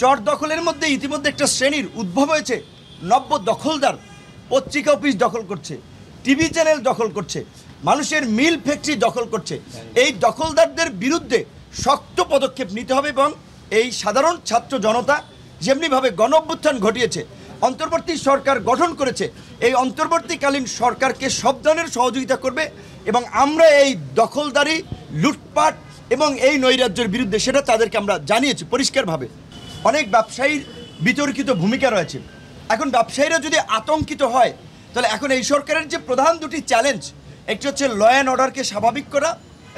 চর দখলের মধ্যে ইতিমধ্যে একটা শ্রেণীর উদ্ভব হয়েছে। নব্য দখলদার পত্রিকা অফিস দখল করছে, টিভি চ্যানেল দখল করছে, মানুষের মিল ফ্যাক্টরি দখল করছে। এই দখলদারদের বিরুদ্ধে শক্ত পদক্ষেপ নিতে হবে এবং এই সাধারণ ছাত্র জনতা যেমনিভাবে গণ অভ্যুত্থান ঘটিয়েছে, অন্তর্বর্তী সরকার গঠন করেছে, এই অন্তর্বর্তীকালীন সরকারকে সব ধরনের সহযোগিতা করবে এবং আমরা এই দখলদারি, লুটপাট এবং এই নৈরাজ্যের বিরুদ্ধে সেটা তাদেরকে আমরা জানিয়েছি পরিষ্কারভাবে। অনেক ব্যবসায়ীর বিতর্কিত ভূমিকা রয়েছে। এখন ব্যবসায়ীরা যদি আতঙ্কিত হয়, তাহলে এখন এই সরকারের যে প্রধান দুটি চ্যালেঞ্জ, একটি হচ্ছে ল অ্যান্ড অর্ডারকে স্বাভাবিক করা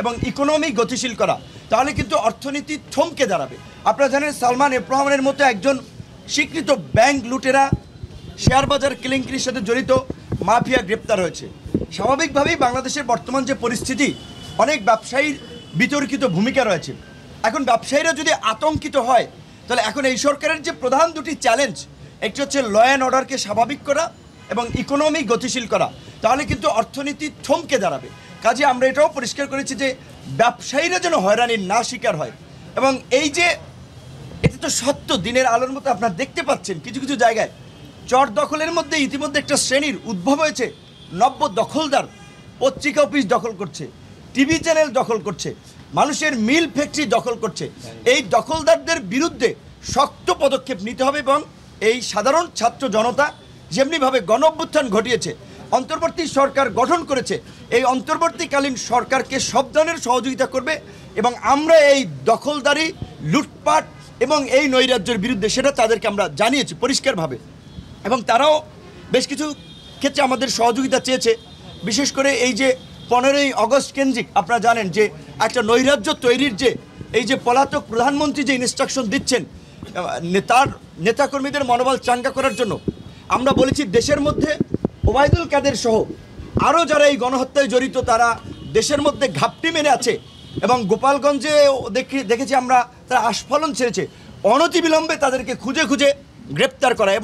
এবং ইকোনমি গতিশীল করা, তাহলে কিন্তু অর্থনীতি থমকে দাঁড়াবে। আপনারা জানেন সালমান এফ রহমানের মতো একজন স্বীকৃত ব্যাংক লুটেরা, শেয়ার বাজার কেলেঙ্কারির সাথে জড়িত মাফিয়া গ্রেপ্তার হয়েছে। স্বাভাবিকভাবেই বাংলাদেশের বর্তমান যে পরিস্থিতি, অনেক ব্যবসায়ীর বিতর্কিত ভূমিকা রয়েছে। এখন ব্যবসায়ীরা যদি আতঙ্কিত হয়, তাহলে এখন এই সরকারের যে প্রধান দুটি চ্যালেঞ্জ, একটি হচ্ছে ল অ্যান্ড অর্ডারকে স্বাভাবিক করা এবং ইকোনমি গতিশীল করা, তাহলে কিন্তু অর্থনীতি থমকে দাঁড়াবে। কাজে আমরা এটাও পরিষ্কার করেছি যে ব্যবসায়ীরা যেন হয়রানির না শিকার হয়। এবং এই যে এটা তো সত্য, দিনের আলোর মতো আপনারা দেখতে পাচ্ছেন কিছু কিছু জায়গায় চর দখলের মধ্যে ইতিমধ্যে একটা শ্রেণীর উদ্ভব হয়েছে। নব্য দখলদার পত্রিকা অফিস দখল করছে, টিভি চ্যানেল দখল করছে, মানুষের মিল ফ্যাক্টরি দখল করছে। এই দখলদারদের বিরুদ্ধে শক্ত পদক্ষেপ নিতে হবে এবং এই সাধারণ ছাত্র জনতা যেমনিভাবে গণ অভ্যুত্থান ঘটিয়েছে, অন্তর্বর্তী সরকার গঠন করেছে, এই অন্তর্বর্তীকালীন সরকারকে সব ধরনের সহযোগিতা করবে এবং আমরা এই দখলদারি, লুটপাট এবং এই নৈরাজ্যের বিরুদ্ধে সেটা তাদেরকে আমরা জানিয়েছি পরিষ্কারভাবে। এবং তারাও বেশ কিছু ক্ষেত্রে আমাদের সহযোগিতা চেয়েছে। বিশেষ করে এই যে 15ই আগস্ট কেন্দ্রিক আপনারা জানেন যে একটা নৈরাজ্য তৈরির যে এই যে পলাতক প্রধানমন্ত্রী যে ইনস্ট্রাকশন দিচ্ছেন তার নেতাকর্মীদের মনোবল চাঙ্গা করার জন্য, আমরা বলেছি দেশের মধ্যে ওবায়দুল কাদের সহ আরও যারা এই গণহত্যায় জড়িত তারা দেশের মধ্যে ঘাপটি মেরে আছে এবং গোপালগঞ্জে দেখেছি আমরা তারা আস্ফালন ছেড়েছে। অনতিবিলম্বে তাদেরকে খুঁজে খুঁজে গ্রেপ্তার করা এবং